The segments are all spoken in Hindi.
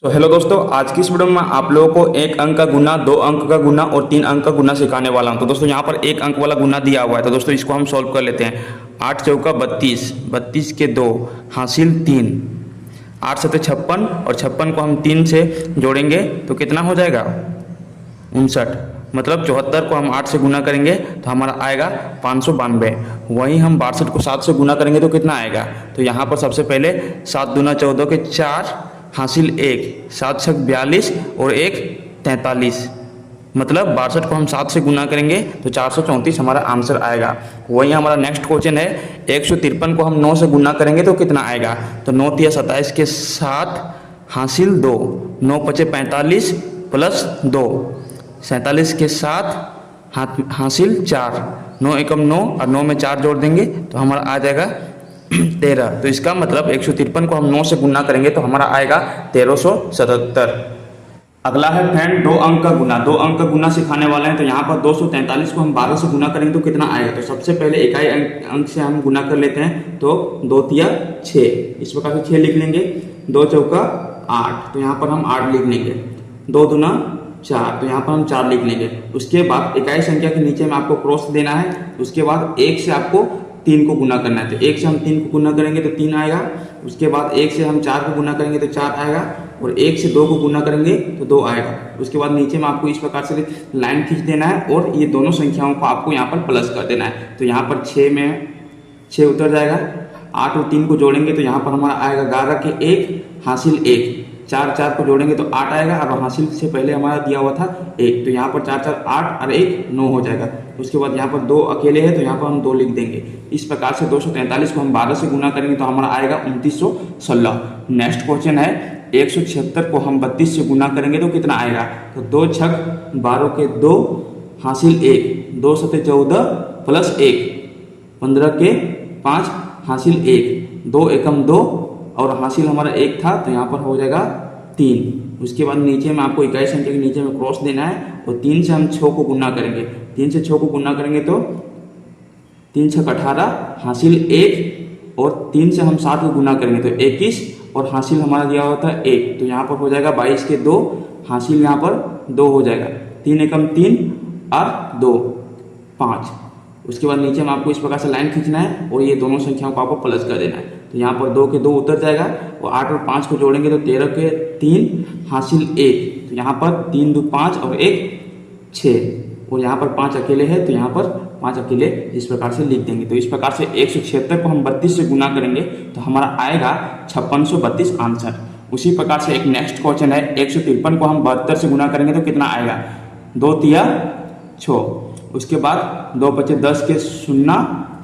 हेलो दोस्तों, आज की इस वीडियो में आप लोगों को एक अंक का गुना, दो अंक का गुना और तीन अंक का गुना सिखाने वाला हूं। तो दोस्तों यहाँ पर एक अंक वाला गुना दिया हुआ है, तो दोस्तों इसको हम सॉल्व कर लेते हैं। 8 चौका 32, 32 के 2 हासिल 3, 8 सत्ते 56 और 56 को हम 3 से जोड़ेंगे तो कितना हो जाएगा 59। मतलब 74 को हम 8 से गुना करेंगे तो हमारा आएगा 592। वहीं हम 62 को 7 से गुना करेंगे तो कितना आएगा। तो यहाँ पर सबसे पहले 7 दूना 14 के 4 हासिल 1, 7 छक 42 और 1 43। मतलब 62 को हम 7 से गुना करेंगे तो 434 हमारा आंसर आएगा। वहीं हमारा नेक्स्ट क्वेश्चन है 153 को हम 9 से गुना करेंगे तो कितना आएगा। तो 9 तिया 27 के 7 हासिल 2, 9 पचे 45 प्लस 2, 47 के 7 हासिल 4, 9 एकम 9 और 9 में 4 जोड़ देंगे तो हमारा आ जाएगा 13। तो इसका मतलब 153 को हम 9 से गुना करेंगे तो हमारा आएगा 1377। अगला है फ्रेंड दो अंक का गुना। दो अंक का गुना सिखाने वाले हैं। तो यहाँ पर 243 को हम 12 से गुना करेंगे तो कितना आएगा। तो सबसे पहले इकाई अंक से हम गुना कर लेते हैं। तो 2 तिया 6, इस प्रकार से 6 लिख लेंगे। 2 चौका 8, तो यहाँ पर हम 8 लिख लेंगे। 2 दूना 4, तो यहाँ पर हम 4 लिख लेंगे। उसके बाद इकाई संख्या के नीचे में आपको क्रॉस देना है। उसके बाद 1 से आपको 3 को गुना करना है। तो 1 से हम 3 को गुना करेंगे तो 3 आएगा। उसके बाद 1 से हम 4 को गुना करेंगे तो 4 आएगा। और 1 से 2 को गुना करेंगे तो 2 आएगा। उसके बाद नीचे में आपको इस प्रकार से लाइन खींच देना है और ये दोनों संख्याओं को आपको यहाँ पर प्लस कर देना है। तो यहाँ पर 6 में 6 उतर जाएगा। 8 और 3 को जोड़ेंगे तो यहाँ पर हमारा आएगा 11 के 1 हासिल 1, 4 4 को जोड़ेंगे तो 8 आएगा। और हासिल से पहले हमारा दिया हुआ था 1, तो यहाँ पर 4 4 8 और 1 9 हो जाएगा। उसके बाद यहाँ पर 2 अकेले हैं तो यहाँ पर हम 2 लिख देंगे। इस प्रकार से 243 को हम 12 से गुना करेंगे तो हमारा आएगा 2916। नेक्स्ट क्वेश्चन है 176 को हम 32 से गुना करेंगे तो कितना आएगा। तो 2 छक 12 के 2 हासिल 1, 2 सत्ते 14 प्लस 1, 15 के 5 हासिल 1, 2 एकम 2 और हासिल हमारा 1 था तो यहाँ पर हो जाएगा 3। उसके बाद नीचे में आपको इकाई संख्या के नीचे में क्रॉस देना है और 3 से हम 6 को गुना करेंगे। 3 से 6 को गुना करेंगे तो 3 छक 18 हासिल 1 और 3 से हम 7 को गुना करेंगे तो 21 और हासिल हमारा दिया हुआ था 1, तो यहाँ पर हो जाएगा 22 के 2 हासिल यहाँ पर 2 हो जाएगा। 3 एकम 3 और 2 5। उसके बाद नीचे में आपको इस प्रकार से लाइन खींचना है और ये दोनों संख्याओं को आपको प्लस कर देना है। तो यहाँ पर 2 के 2 उतर जाएगा और 8 और 5 को जोड़ेंगे तो 13 के 3 हासिल 1, तो यहाँ पर 3 2 5 और 1 6 और यहाँ पर 5 अकेले है तो यहाँ पर 5 अकेले इस प्रकार से लिख देंगे। तो इस प्रकार से 176 को हम 32 से गुना करेंगे तो हमारा आएगा 5632 आंसर। उसी प्रकार से एक नेक्स्ट क्वेश्चन है 153 को हम 72 से गुना करेंगे तो कितना आएगा। 2 तिया 6, उसके बाद 2 पचे 10 के 0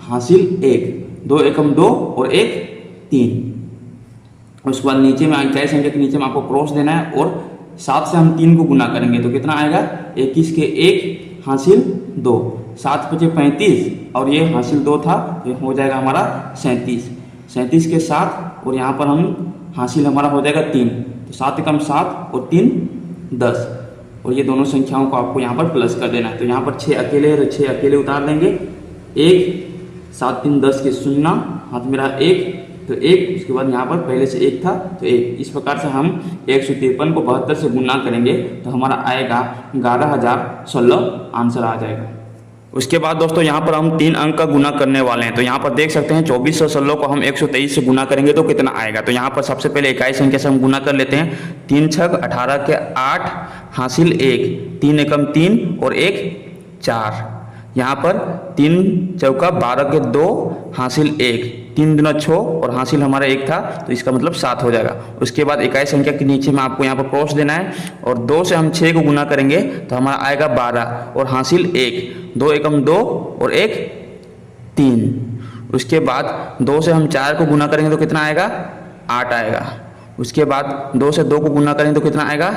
हासिल 1, 2 एकम 2 और 1 3। उसके बाद नीचे में इकाई संख्या के नीचे में आपको क्रॉस देना है और 7 से हम 3 को गुना करेंगे तो कितना आएगा। 21 के 1 हासिल 2, 7 पचे 35 और ये हासिल 2 था तो हो जाएगा हमारा 37। 37 के 7 और यहाँ पर हम हासिल हमारा हो जाएगा 3, तो 7 एकम 7 और 3 10 और ये दोनों संख्याओं को आपको यहाँ पर प्लस कर देना है। तो यहाँ पर 6 अकेले है तो 6 अकेले उतार देंगे। 1 7 3 10 के 0 हाथ मेरा 1 तो 1, उसके बाद यहाँ पर पहले से 1 था तो 1। इस प्रकार से हम 153 को 72 से गुना करेंगे तो हमारा आएगा 11016 आंसर आ जाएगा। उसके बाद दोस्तों यहाँ पर हम 3 अंक का गुना करने वाले हैं। तो यहाँ पर देख सकते हैं 2416 को हम 123 से गुना करेंगे तो कितना आएगा। तो यहाँ पर सबसे पहले इकाई संख्या से हम गुना कर लेते हैं। 3 छक 18 के 8 हासिल 1, 3 एकम 3 और 1 4। यहाँ पर 3 चौका 12 के 2 हासिल 1, 3 दूना 6 और हासिल हमारा 1 था तो इसका मतलब 7 हो जाएगा। उसके बाद इकाई संख्या के नीचे में आपको यहाँ पर क्रॉस देना है और 2 से हम 6 को गुना करेंगे तो हमारा आएगा 12 और हासिल 1, 2 एकम 2 और 1 3। उसके बाद 2 से हम 4 को गुना करेंगे तो कितना आएगा 8 आएगा। उसके बाद 2 से 2 को गुना करेंगे तो कितना आएगा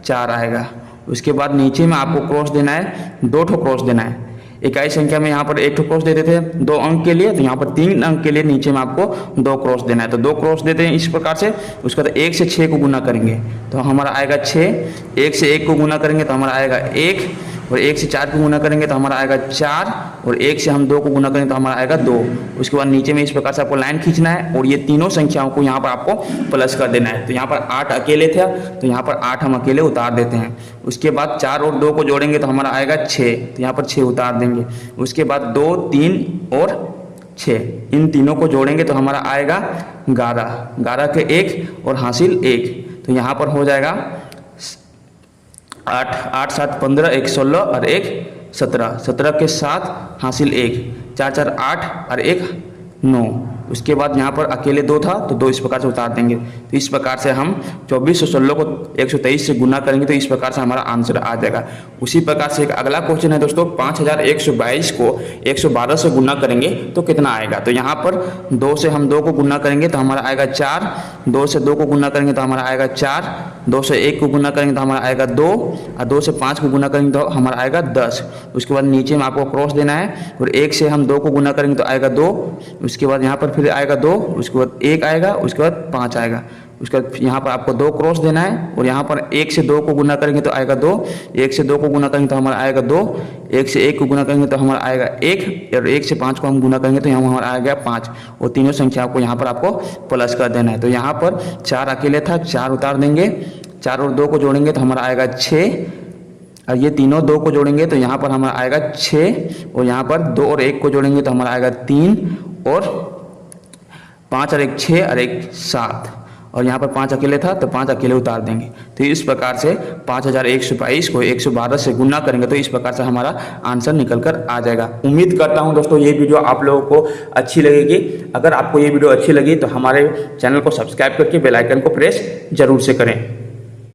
4 आएगा। उसके बाद नीचे में आपको क्रॉस देना है, 2 ठो क्रॉस देना है। इकाई संख्या में यहाँ पर 1 ठो क्रॉस देते थे 2 अंक के लिए, तो यहाँ पर 3 अंक के लिए नीचे में आपको 2 क्रॉस देना है। तो 2 क्रॉस देते हैं इस प्रकार से। उसके बाद 1 से 6 को गुना करेंगे तो हमारा आएगा 6, 1 से 1 को गुना करेंगे तो हमारा आएगा 1 और 1 से 4 को गुना करेंगे तो हमारा आएगा 4, और 1 से हम 2 को गुना करेंगे तो हमारा आएगा 2। उसके बाद नीचे में इस प्रकार से आपको लाइन खींचना है और ये तीनों संख्याओं को यहाँ पर आपको प्लस कर देना है। तो यहाँ पर 8 अकेले थे तो यहाँ पर 8 हम अकेले उतार देते हैं। उसके बाद 4 और 2 को जोड़ेंगे तो हमारा आएगा 6, तो यहाँ पर 6 उतार देंगे। उसके बाद 2, 3 और 6, इन तीनों को जोड़ेंगे तो हमारा आएगा 11, 11 के 1 और हासिल 1, तो यहाँ पर हो जाएगा 8, 8 7 15, 1 16 और 1 17, 17 के 7 हासिल 1, 4 4 8 और 1 9। उसके बाद यहाँ पर अकेले 2 था तो 2 इस प्रकार से उतार देंगे। तो इस प्रकार से हम 2416 को 123 से गुना करेंगे तो इस प्रकार से हमारा आंसर आ जाएगा। उसी प्रकार से एक अगला क्वेश्चन है दोस्तों, 5122 को 112 से गुना करेंगे तो कितना आएगा। तो यहाँ पर 2 से हम 2 को गुना करेंगे तो हमारा आएगा 4, 2 से 2 को गुना करेंगे तो हमारा आएगा 4, 2 से 1 को गुना करेंगे तो हमारा आएगा 2, और 2 से 5 को गुना करेंगे तो हमारा आएगा 10। उसके बाद नीचे में आपको क्रॉस देना है और 1 से हम 2 को गुना करेंगे तो आएगा 2, उसके बाद यहाँ पर फिर आएगा 2, उसके बाद 1 आएगा, उसके बाद 5 आएगा। उसके बाद यहाँ पर आपको 2 क्रॉस देना है और यहाँ पर 1 से 2 को गुना करेंगे तो आएगा 2, 1 से 2 को गुना करेंगे तो हमारा आएगा 2, 1 से 1 को गुना करेंगे तो हमारा आएगा 1, और 1 से 5 को हम गुना करेंगे तो यहाँ हमारा आएगा 5, और तीनों संख्याओं को यहाँ पर आपको प्लस कर देना है। तो यहाँ पर 4 अकेले था, 4 उतार देंगे, 4 और 2 को जोड़ेंगे तो हमारा आएगा 6, और ये तीनों 2 को जोड़ेंगे तो यहाँ पर हमारा आएगा 6, और यहाँ पर 2 और 1 को जोड़ेंगे तो हमारा आएगा 3, और 5 और 1 6 और 1 7, और यहाँ पर 5 अकेले था तो 5 अकेले उतार देंगे। तो इस प्रकार से 5122 को 112 से गुना करेंगे तो इस प्रकार से हमारा आंसर निकल कर आ जाएगा। उम्मीद करता हूँ दोस्तों ये वीडियो आप लोगों को अच्छी लगेगी। अगर आपको ये वीडियो अच्छी लगी तो हमारे चैनल को सब्सक्राइब करके बेल आइकन को प्रेस जरूर से करें।